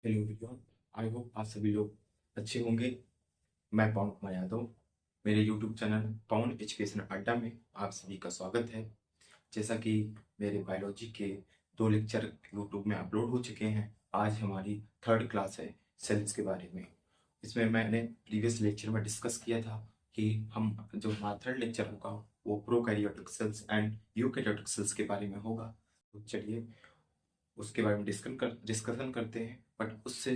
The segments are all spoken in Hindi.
Hello everyone. आई होप आप सभी लोग अच्छे होंगे। मैं पवन कुमार यादव, मेरे यूट्यूब चैनल पवन एजुकेशन अड्डा में आप सभी का स्वागत है। जैसा कि मेरे बायोलॉजी के 2 लेक्चर यूट्यूब में अपलोड हो चुके हैं, आज हमारी थर्ड क्लास है सेल्स के बारे में। इसमें मैंने प्रीवियस लेक्चर में डिस्कस किया था कि हम जो हमारा थर्ड लेक्चर होगा वो prokaryotic cells and eukaryotic cells के बारे में होगा। तो चलिए उसके बारे में डिस्कशन करते हैं। बट उससे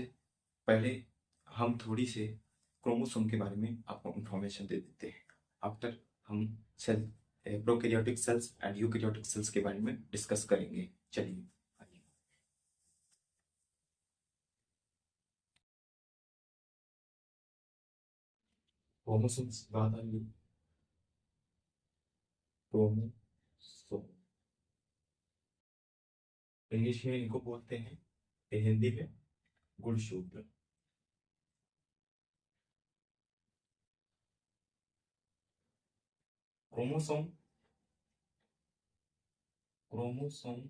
पहले हम थोड़ी से क्रोमोसोम के बारे में आपको इंफॉर्मेशन दे देते हैं। आफ्टर हम cell prokaryotic cells and eukaryotic cells के बारे में डिस्कस करेंगे। चलिए आइए। क्रोमोसोम्स की बात आएगी। क्रोमोसोम इंग्लिश में इनको बोलते हैं, हिंदी में गुणसूत्र। Chromosome chromosome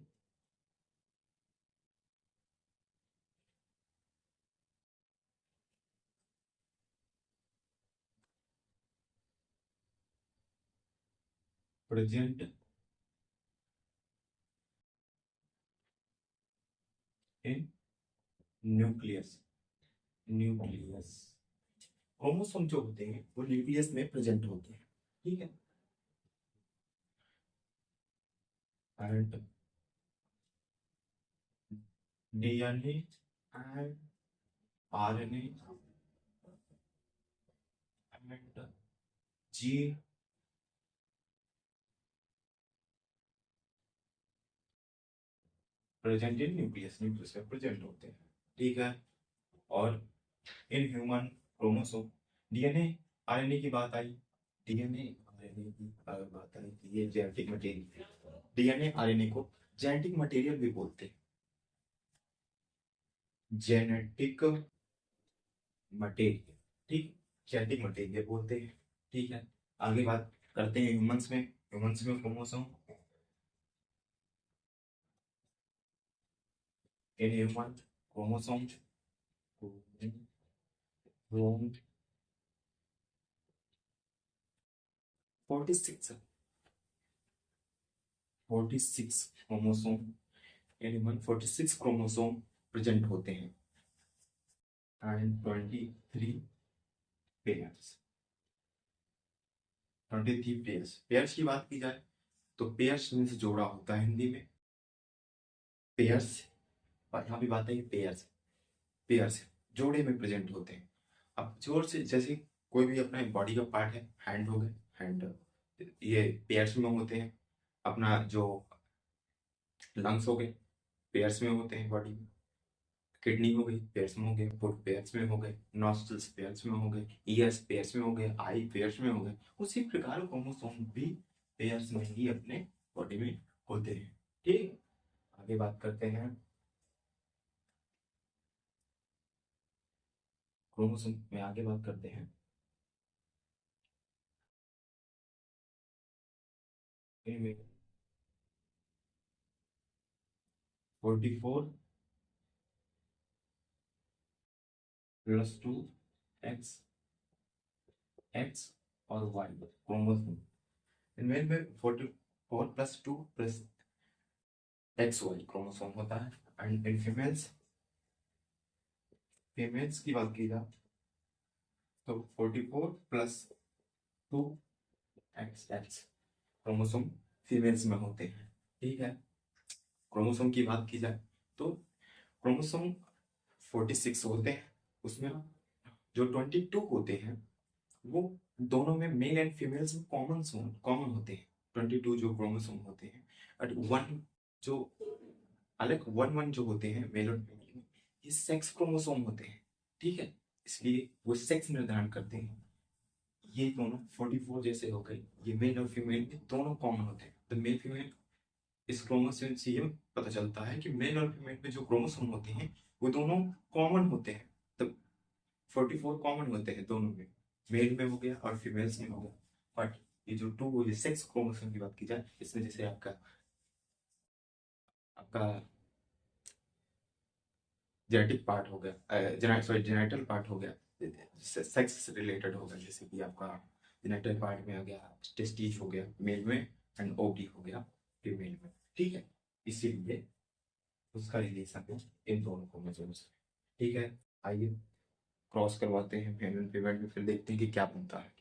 present in nucleus. Nucleus chromosome जो होते हैं वो न्यूक्लियस में प्रेजेंट होते हैं, ठीक है। And DNA and RNA and gene present in nucleus, nucleus में प्रेजेंट होते हैं, ठीक है। और in human chromosome DNA RNA की बात आई। डीएनए आरएनए की अगर बात आई तो ये जेनेटिक मटेरियल, डीएनए आरएनए को जेनेटिक मटेरियल भी बोलते हैं। जेनेटिक मटेरियल, ठीक, जेनेटिक मटेरियल बोलते हैं, ठीक है। आगे बात करते हैं ह्यूमंस में। ह्यूमंस में chromosome in human chromosome Chrome 46 46 chromosome in human 46 chromosome present होते हैं एंड 23 पेयर्स। 23 पेयर्स, पेयर्स की बात की जाए तो पेयर्स मीन्स जोड़ा होता है हिंदी में। पेयर्स, और यहाँ भी बात है पेयर्स। पेयर्स जोड़े में प्रेजेंट होते हैं। अब जोड़ से जैसे कोई भी अपना बॉडी का पार्ट है, हैंड हो गए, हैंड ये पेयर्स में होते हैं। अपना जो लंग्स हो गए पेयर्स में होते हैं बॉडी में। किडनी हो गई पेयर्स में हो गए, फुट पेयर्स में हो गए, नॉस्ट्रल्स पेयर्स में हो गए, ईयर्स पेयर्स में हो गए, आई पेयर्स में हो गए। उसी प्रकार क्रोमोसोम भी पेयर्स में ही अपने बॉडी में होते हैं, ठीक। आगे बात करते हैं क्रोमोसोम में, आगे बात करते हैं इनमें 44 प्लस 2 एक्स, एक्स और वाई क्रोमोसोम। इनमें में 44 plus 2 plus X Y chromosome होता है। एंड इन फीमेल्स, फीमेल्स की बात की जाए तो 44 plus 2 X x chromosome females में होते हैं, ठीक है। क्रोमोसोम की बात की जाए तो क्रोमोसोम 46 होते हैं। उसमें जो 22 होते हैं वो दोनों में मेल एंड फीमेल्स में कॉमन होते हैं। 22 जो क्रोमोसोम होते हैं, और वन जो अलग वन वन जो होते हैं मेल और फीमेल में, ये सेक्स क्रोमोसोम होते हैं, ठीक है। इसलिए वो सेक्स निर्धारण करते हैं। ये दोनों 44 जैसे हो गए, ये मेल और फीमेल में दोनों कॉमन होते हैं। तो मेल फीमेल इस क्रोमोसोम से ये पता चलता है कि मेल और फीमेल में जो क्रोमोसोम होते हैं वो दोनों कॉमन होते हैं। तो 44 कॉमन होते हैं दोनों में, मेल में हो गया और फीमेल्स में हो गया। बट ये जो टू ये सेक्स क्रोमोसोम की बात की जाए, इसमें जैसे आपका आपका जेनेटिक पार्ट हो गया, जेनेटल पार्ट हो गया, सेक्स से रिलेटेड होगा, जैसे कि आपका जेनेटल पार्ट में आ गया टेस्टिस हो गया मेल में, एंड ओवरी हो गया फीमेल में, ठीक है। इसीलिए उसका रिलेशन है इन दोनों क्रोमोसोम्स से, ठीक है। आइए क्रॉस करवाते हैं मेल एंड फीमेल में, फिर देखते हैं कि क्या बनता है।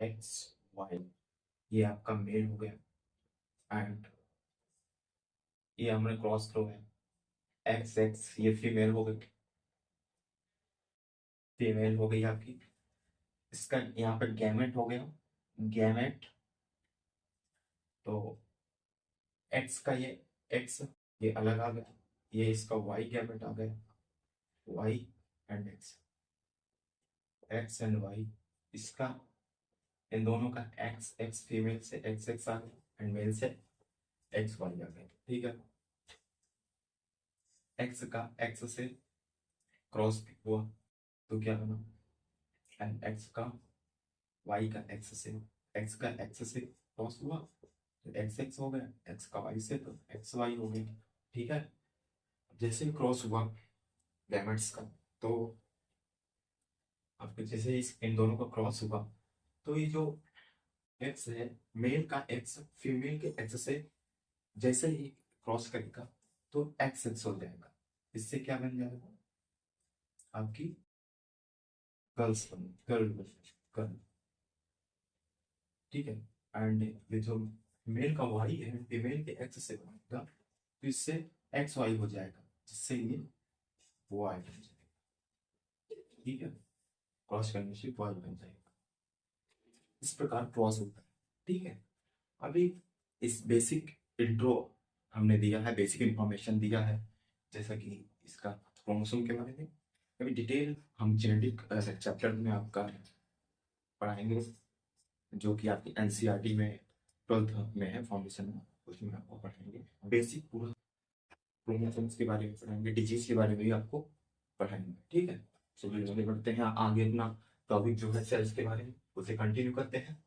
एक्स वाई, ये आपका मेल हो गया, एंड ये हमने क्रॉस करवाया, एक्स एक्स ये फीमेल हो गई, फीमेल हो गई आपकी। इसका यहाँ पे गैमेट हो गया, गैमेट। तो एक्स का ये एक्स ये अलग आ गया, ये इसका वाई गैमेट आ गया, Y and X, X and Y. इसका इन दोनों का एक्स एक्स फीमेल से एक्स एक्स आ गया, एंड मेल से एक्स वाई आ गया, ठीक है। एक्स का एक्स से क्रॉस हुआ तो क्या बना, एंड एक्स का वाई का एक्स से, एक्स का एक्स से क्रॉस हुआ तो एक्स एक्स हो गया, एक्स का वाई से तो एक्स वाई हो गया, ठीक है। जैसे ही क्रॉस हुआ गैमेट्स का, तो आपके जैसे इस इन दोनों का क्रॉस हुआ, तो ये जो एक्स है, मेल का एक्स फीमेल के एक्स से जैसे ही क्रॉस करेगा तो एक्स एक्स हो जाएगा, इससे क्या बन जाएगा, आपकी गर्ल्स बन गर्ल बन गर्ल, ठीक है। एंड ये जो मेल का वाई है फीमेल के एक्स से बनेगा, तो इससे एक्स वाई हो जाएगा, जिससे ये वाई बन जाएगा, ठीक है। क्रॉस करने से वाई बन जाएगा, इस प्रकार क्रॉस होता है, ठीक है। अभी इस बेसिक इंट्रो हमने दिया है, बेसिक इंफॉर्मेशन दिया है, जैसा कि इसका क्रोमोसोम के बारे में। अभी डिटेल हम जेनेटिक चैप्टर में आपका पढ़ाएंगे, जो कि आपकी एनसीईआरटी में 12th में है, फाउंडेशन में, उसमें आपको पढ़ाएंगे बेसिक पूरा क्रोमोसोम्स के बारे में पढ़ाएंगे, डिजीज के बारे में भी आपको पढ़ाएंगे, ठीक है। चलिए आगे बढ़ते हैं, आगे अपना टॉपिक जो है सेल्स के बारे में, उसे कंटिन्यू करते हैं।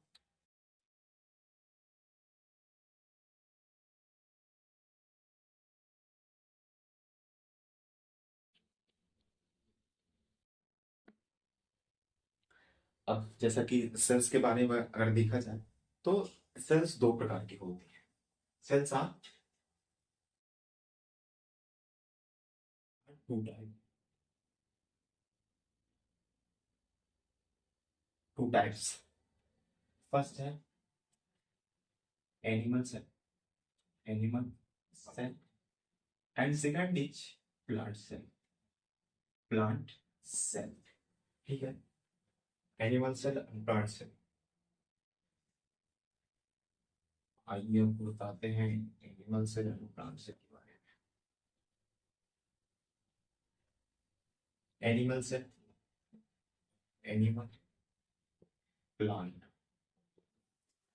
अब जैसा कि सेल्स के बारे में अगर देखा जाए, तो सेल्स दो प्रकार की होती है। Cells are two type, two types. First है animal cell, animal cell, and second is plant cell, plant cell, ठीक है। Animal cell and plant cell. आइए आपको बताते हैं animal cell and plant cell के बारे में। Animal cell, animal, plant,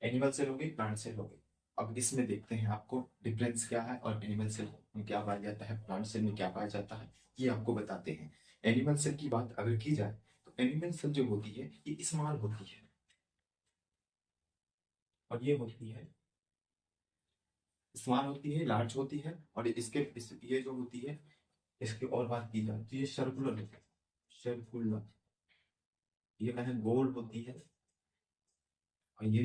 animal cell हो गई, प्लांट सेल हो गई। अब इसमें देखते हैं आपको डिफरेंस क्या है, और एनिमल सेल में क्या पाया जाता है, प्लांट सेल में क्या पाया जाता है, ये आपको बताते हैं। एनिमल सेल की बात अगर की जाए, तो एनिमल सेल जो होती है ये स्मॉल होती है, और ये होती है स्मॉल होती है, लार्ज होती है, और ये जो होती है, इसकी और बात की जाए तो ये सर्कुलर होती है, सर्कुलर, ये कहें गोल होती है, और ये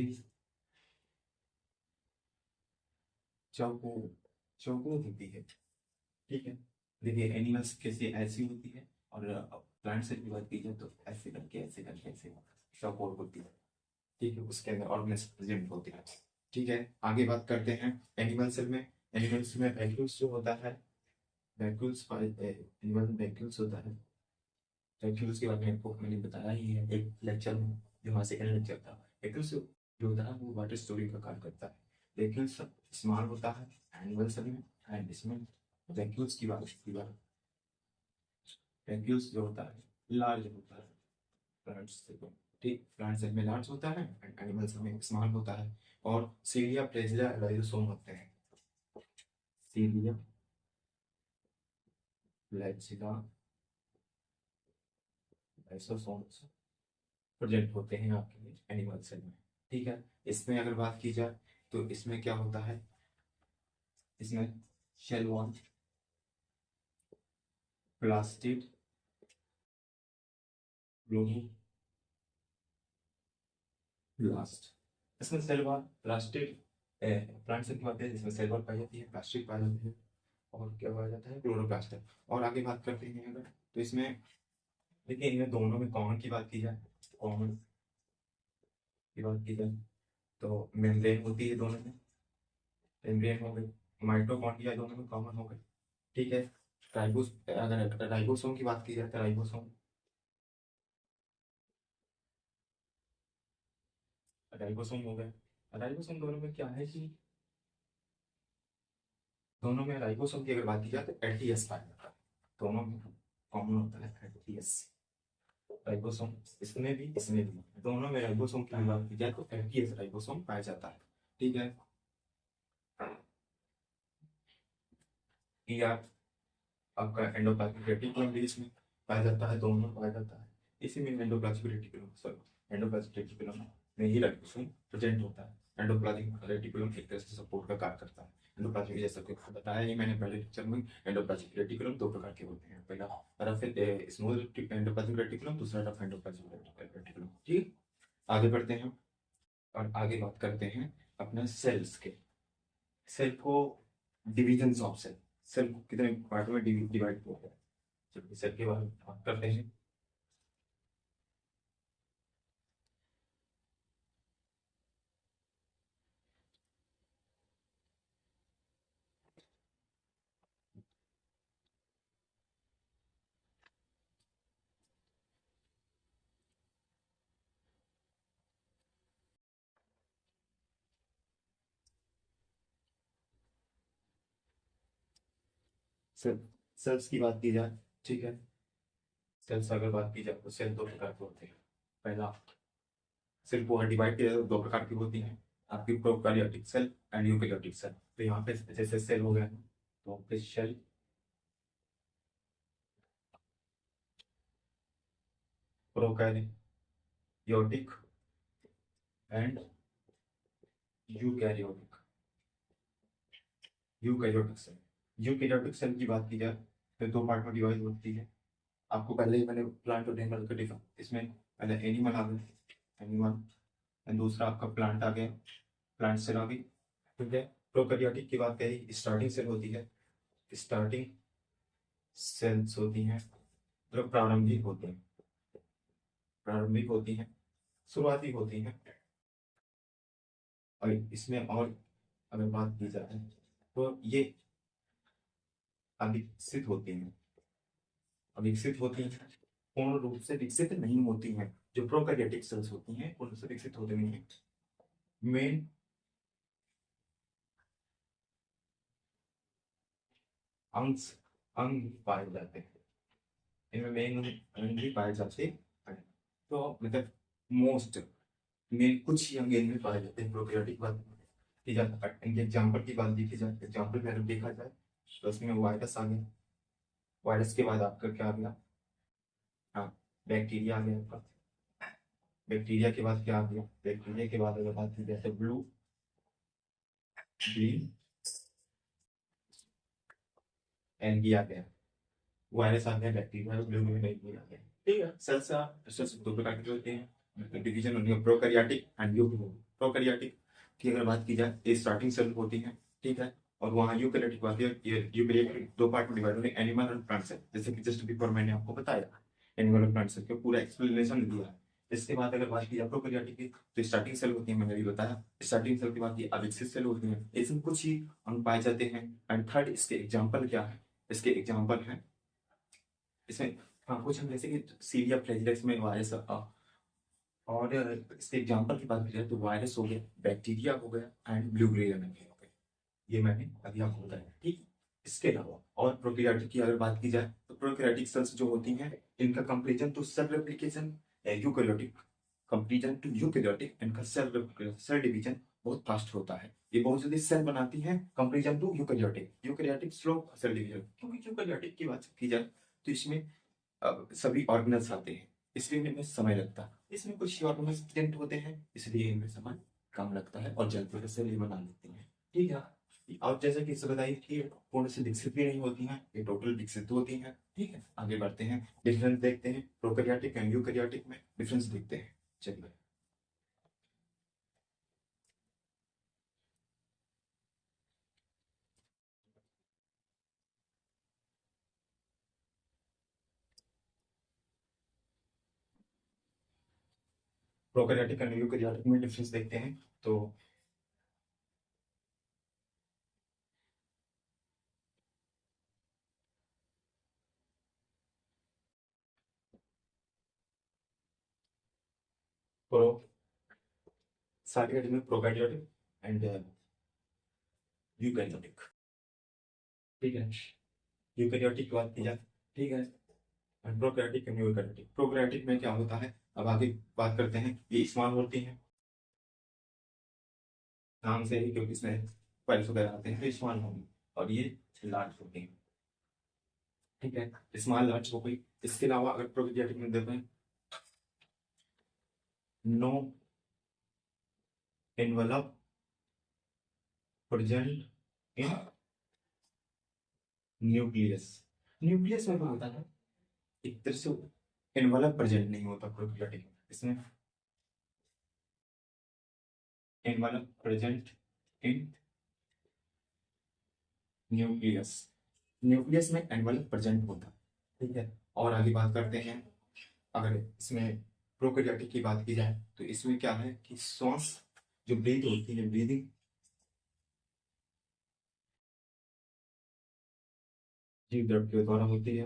चौकोर, चौकोर होती है, ठीक है। देखिए एनिमल्स कैसे ऐसी होती है, और प्लांट से की बात की जाए तो ऐसे करके ऐसे करके ऐसे सपोर्ट होती है, ठीक है। उसके अंदर ऑर्गेनिज्म प्रेजेंट होते हैं, ठीक है। आगे बात करते हैं एनिमल सेल में। एनिमल्स में वैक्यूल्स जो होता है, वैक्यूल्स, एनिमल वैक्यूल्स होता है। वैक्यूल्स के बारे में आपको मैंने बताया ही है एक लेक्चर में, जो हमारा सेकंड लेक्चर था। वैक्यूल्स जो होता है वो वाटर स्टोरेज का कार्य करता है। वैक्यूल्स स्मॉल होता है एनिमल सेल में, एंड इसमें वैक्यूल्स की बात, वैक्यूल्स जो होता है लार्ज होता है प्लांट्स से। ठीक, प्लांट सेल में लार्ज होता है एंड एनिमल सेल में स्मॉल होता है। और सीलिया, फ्लैजिला, लाइसोसोम होते हैं। सीलिया, फ्लैजिला, लाइसोसोम्स प्रेजेंट होते हैं आपके एनिमल सेल में। ठीक है, इसमें अगर बात की जाए तो इसमें क्या होता है, इसमें शेल वॉल, प्लास्टिड, ब्लोरोप्लास्ट, इसमें cell wall, plastid, plant cell की बात है जिसमें सेल वॉल पाई जाती है, प्लास्टिड पाया जाता है, और क्या पाया जाता है, क्लोरोप्लास्ट है। और आगे बात करते हैं अगर, तो इसमें देखिए इनमें दोनों में कॉमन की बात की जाए, कॉमन की बात की जाए तो मेम्ब्रेन होती है दोनों में, मेम्ब्रेन हो गई, माइटोकॉन्ड्रिया दोनों में कॉमन हो गए। ठीक है, राइबोस, अगर राइबोसोम की बात की जाए तो राइबोसोम, राइबोसोम हो गए। राइबोसोम दोनों में क्या है कि दोनों में राइबोसोम की अगर बात की जाए तो एटीएस पाया जाता है, दोनों में कॉमन होता है एटीएस, राइबोसोम इसमें भी इसमें भी, दोनों में राइबोसोम की बात की जाए तो एटीएस राइबोसोम पाया जाता है। ठीक है, ईआर आपका एंडोप्लाज्मिक रेटिकुलम भी इसमें पाया जाता है, दोनों में पाया जाता है। इसी में endoplasmic reticulum, sorry endoplasmic reticulum में ही राइबोसोम प्रेजेंट होता है। एंडोप्लाज्मिक रेटिकुलम एक तरह से सपोर्ट का कार्य करता है। एंडोप्लाज्मिक, जैसा कि बताया ही मैंने पहले लेक्चर में, एंडोप्लाज्मिक रेटिकुलम दो प्रकार के होते हैं, पहला रफ स्मूथ एंडोप्लाज्मिक रेटिकुलम, दूसरा रफ एंडोप्लाज्मिक रेटिकुलम। ठीक, आगे बढ़ते हैं और आगे बात करते हैं अपने सेल्स के, सेल को डिविजन ऑफ सेल, सेल को कितने पार्ट में डिवाइड किया गया है, चलिए सेल के बारे में बात करते हैं। सेल, सेल्स की बात की जाए, ठीक है, सेल्स अगर बात की जाए तो सेल दो प्रकार के होते हैं। पहला, सेल को अगर डिवाइड किया जाए तो दो प्रकार की होती हैं, आपकी prokaryotic cell and eukaryotic cell. तो यहाँ पे जैसे सेल हो गया तो fish cell, prokaryotic and eukaryotic, eukaryotic cell. Eukaryotic cell की बात की जाए तो दो पार्ट में डिवाइड होती है। आपको पहले ही मैंने प्लांट और एनिमल का डिफर, इसमें पहले एनिमल आ गया, एनिमल एंड दूसरा आपका प्लांट आ गया, प्लांट सेल आ गई। ठीक है, प्रोकैरियोटिक की बात करी, स्टार्टिंग सेल होती है, स्टार्टिंग सेल्स होती हैं, मतलब प्रारंभिक होती हैं, प्रारंभिक होती हैं, शुरुआती होती हैं। और इसमें और अगर बात की जाए तो ये अविकसित होती हैं, अविकसित होती हैं, पूर्ण रूप से विकसित नहीं होती हैं। जो प्रोकैरियोटिक सेल्स होती हैं पूर्ण रूप से विकसित होती नहीं है। मेन अंश, अंग पाए जाते हैं, इनमें मेन अंग भी पाए जाते हैं। तो मतलब मोस्ट मेन कुछ ही अंग इनमें पाए जाते हैं प्रोकैरियोटिक बात की जाए। इनके एग्जाम्पल की बात देखी जाए, एग्जाम्पल में अगर देखा जाए तो उसमें वायरस आ गया, वायरस के बाद आपका क्या आ गया, हाँ बैक्टीरिया आ गया आपका, बैक्टीरिया के बाद क्या आ गया, बैक्टीरिया के बाद अगर बात की जाए तो ब्लू, ग्रीन, एलगी आ गया, वायरस आ गया, बैक्टीरिया, ब्लू ग्रीन एलगी आ गया। ठीक है, सेल्स सेल्स दो प्रकार के होते हैं, डिवीजन होती है प्रोकैरियोटिक एंड यूकैरियोटिक। प्रोकैरियोटिक की अगर बात की जाए ये स्टार्टिंग सेल होती है, ठीक है, और वहाँ यूकैरियोटिक बात है, ये यूकैरियोटिक दो पार्ट में डिवाइड होते हैं, एनिमल और प्लांट सेल, जैसे कि जस्ट बिफोर मैंने आपको बताया, एनिमल और प्लांट सेल का पूरा एक्सप्लेनेशन दिया है। इसके बाद अगर बात की जाए प्रोकैरियोटिक की तो स्टार्टिंग सेल होती है, मैंने भी बताया, स्टार्टिंग सेल के बाद ये अविकसित सेल होती है, इसमें कुछ ही अंग पाए जाते हैं। एंड थर्ड, इसके एग्जाम्पल क्या है, इसके एग्जाम्पल है इसमें, हाँ कुछ हम जैसे कि सीलिया, फ्लैजिला में वायरस, और इसके एग्जाम्पल की बात की जाए तो वायरस हो गया, बैक्टीरिया हो गया एंड ब्लू ग्रे हो गया। ये मैंने अभी आपको बताया। ठीक, इसके अलावा और प्रोकैरियोटिक की अगर बात की जाए तो प्रोकैरियोटिक सेल्स जो होती हैं इनका comparison to cell replication eukaryotic comparison to eukaryotic, इनका सेल डिवीजन बहुत फास्ट होता है। ये बहुत जल्दी सेल बनाती हैं comparison to eukaryotic. Eukaryotic slow cell division, क्योंकि यूकैरियोटिक की बात की जाए तो इसमें सभी ऑर्गेनल्स आते हैं, इसलिए इनमें समय लगता है। इसमें कुछ ऑर्गेनल्स प्रेजेंट होते हैं, इसलिए इनमें समय कम लगता है और जल्दी से ये बना लेते हैं। ठीक है, और जैसा कि इससे बताइए कि पूर्ण से विकसित भी नहीं होती हैं, ये टोटल विकसित होती हैं। ठीक है, आगे बढ़ते हैं, डिफरेंस देखते हैं प्रोकैरियोटिक एंड यूकैरियोटिक में डिफरेंस देखते हैं। चलिए, प्रोकैरियोटिक एंड यूकैरियोटिक में डिफरेंस देखते हैं। तो प्रो सारी में प्रोकैरियोटिक एंड यूकैरियोटिक। ठीक है, यूकैरियोटिक की बात की जाए, ठीक है, प्रोकैरियोटिक एंड यूकैरियोटिक। प्रोकैरियोटिक में क्या होता है, अब आगे बात करते हैं। ये स्मॉल होती हैं नाम से ही, क्योंकि इसमें फाइल्स वगैरह आते हैं तो स्मॉल होंगी, और ये लार्ज होती हैं। ठीक है, स्मॉल लार्ज हो गई। इसके अलावा अगर प्रोकैरियोटिक में देखते हैं, no envelope present in nucleus. Nucleus में क्या होता है, एक तरह से एनवलप प्रेजेंट नहीं होता प्रोकैरियोटिक में। इसमें envelope present in nucleus, nucleus में एनवलप प्रेजेंट होता है। ठीक है, और आगे बात करते हैं। अगर इसमें प्रोकैरियोटिक की बात की जाए तो इसमें क्या है कि श्वास जो ब्रीथ होती है, ब्रीदिंग जीव द्रव के द्वारा होती है।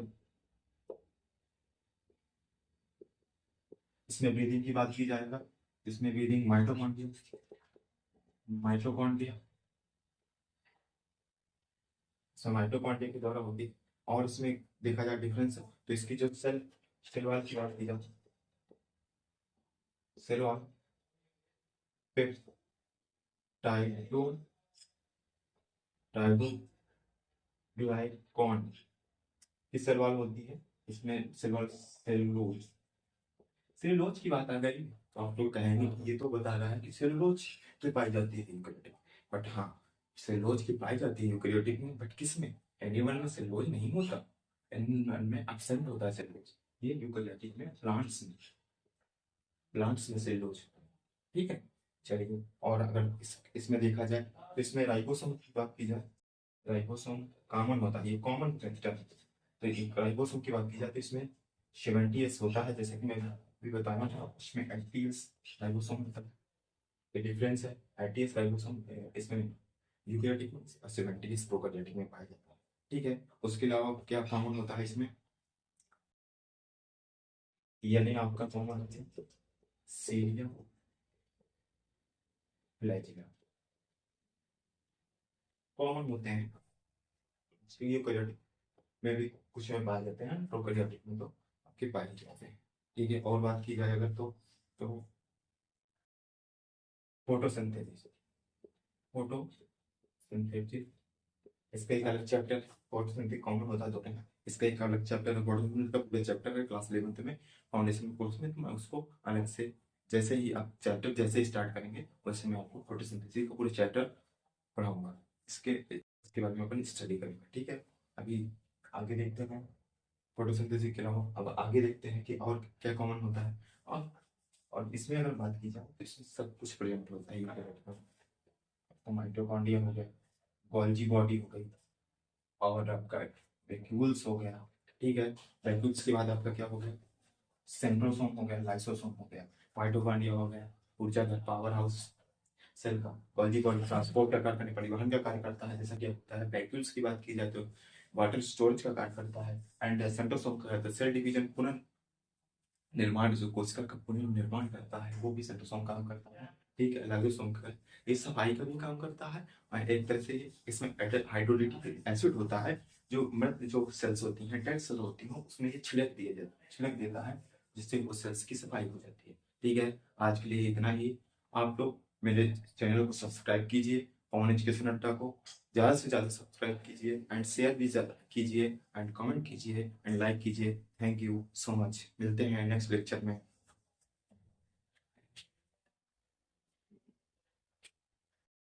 इसमें ब्रीदिंग की बात की जाएगा, इसमें ब्रीदिंग माइटोकॉन्ड्रिया, माइटोकॉन्ड्रिया माइटोकॉन्ड्रिया के द्वारा होती है। और इसमें देखा जाए डिफरेंस, तो इसकी जो सेल वॉल की बात की जाए, सेल वॉल टाइटो ग्लाइकॉन की सेल वॉल होती है। इसमें सेल वॉल सेलुलोज, सेलुलोज की बात आ गई तो आप लोग कहेंगे कि ये तो बता रहा है कि सेलुलोज में पाई जाती है यूकैरियोटिक, बट हाँ, सेलुलोज की पाई जाती है यूकैरियोटिक में, बट किस में, एनिमल में सेलुलोज नहीं होता, एनिमल में एब्सेंट होता है सेलुलोज। ये यूकैरियोटिक में प्लांट्स में सेलुलोज। ठीक है, चलिए, और अगर इसमें देखा जाए तो इसमें राइबोसोम की बात की जाए, राइबोसोम कॉमन होता है, ये कॉमन फैक्टर है। तो ये राइबोसोम की बात की जाए तो इसमें 70s होता है, जैसे कि मैं भी बताया था, इसमें 80s राइबोसोम होता है। ये डिफरेंस है, 80s राइबोसोम इसमें यूकैरियोटिक में और 70s प्रोकैरियोटिक में पाया जाता है। ठीक है, उसके अलावा क्या कॉमन होता है इसमें, यानी आपका कॉमन होता है सीरियम फ्लैजिला, कॉमन होते हैं यूकैरियोटिक में भी, कुछ में पाए जाते हैं, प्रोकैरियोटिक में तो आपके पाए जाते हैं। ठीक है, और बात की जाए अगर तो फोटोसिंथेसिस, फोटोसिंथेसिस इसका एक अलग चैप्टर, फोटोसिंथेसिस कॉमन होता है, तो है इसका एक अलग चैप्टर है। फोटोसिंथेसिस का पूरा चैप्टर है क्लास 11th में फाउंडेशन कोर्स में, तो मैं उसको अलग से, जैसे ही आप चैप्टर जैसे ही स्टार्ट करेंगे वैसे मैं आपको फोटोसिंथेसिस का पूरा चैप्टर पढ़ाऊंगा। इसके बारे में अपन स्टडी करेंगे। ठीक है, अभी आगे देखते हैं। फोटोसिंथेसिस के अलावा अब आगे देखते हैं कि और क्या कॉमन होता है। और इसमें अगर बात की जाए तो इसमें सब कुछ प्रेजेंट होता है यूकैरियोट में। माइटोकॉन्ड्रिया हो गया, गोल्जी बॉडी हो गई, और आपका वैक्यूल्स हो गया। ठीक है, वैक्यूल्स के बाद आपका क्या हो गया, सेंट्रोसोम हो गया, लाइसोसोम हो गया, माइटोकॉन्ड्रिया हो गया, ऊर्जा घर, पावर हाउस सेल का, गोल्जी बॉडी ट्रांसपोर्ट का कार्य करने, परिवहन का कार्य करता है, जैसा कि होता है। वैक्यूल्स की बात की जाए तो वाटर स्टोरेज का कार्य करता है। एंड सेंट्रोसोम का सेल डिवीजन, पुनर्निर्माण, जो कोशिका का पुनर्निर्माण करता है वो भी सेंट्रोसोम काम करता है। ठीक है, लाइसोसोम का ये सफाई का भी काम करता है, और एक तरह से इसमें हाइड्रोलिटिक एसिड होता है, जो मृत जो सेल्स होती हैं, डेड सेल होती हैं, उसमें ये छिड़क देता है, जिससे वो सेल्स की सफाई हो जाती है। ठीक है, आज के लिए इतना ही। आप लोग मेरे चैनल को सब्सक्राइब कीजिए, पवन एजुकेशन अड्डा को ज़्यादा से ज़्यादा सब्सक्राइब कीजिए एंड शेयर भी ज़्यादा कीजिए एंड कमेंट कीजिए एंड लाइक कीजिए। Thank you so much. मिलते हैं नेक्स्ट लेक्चर में।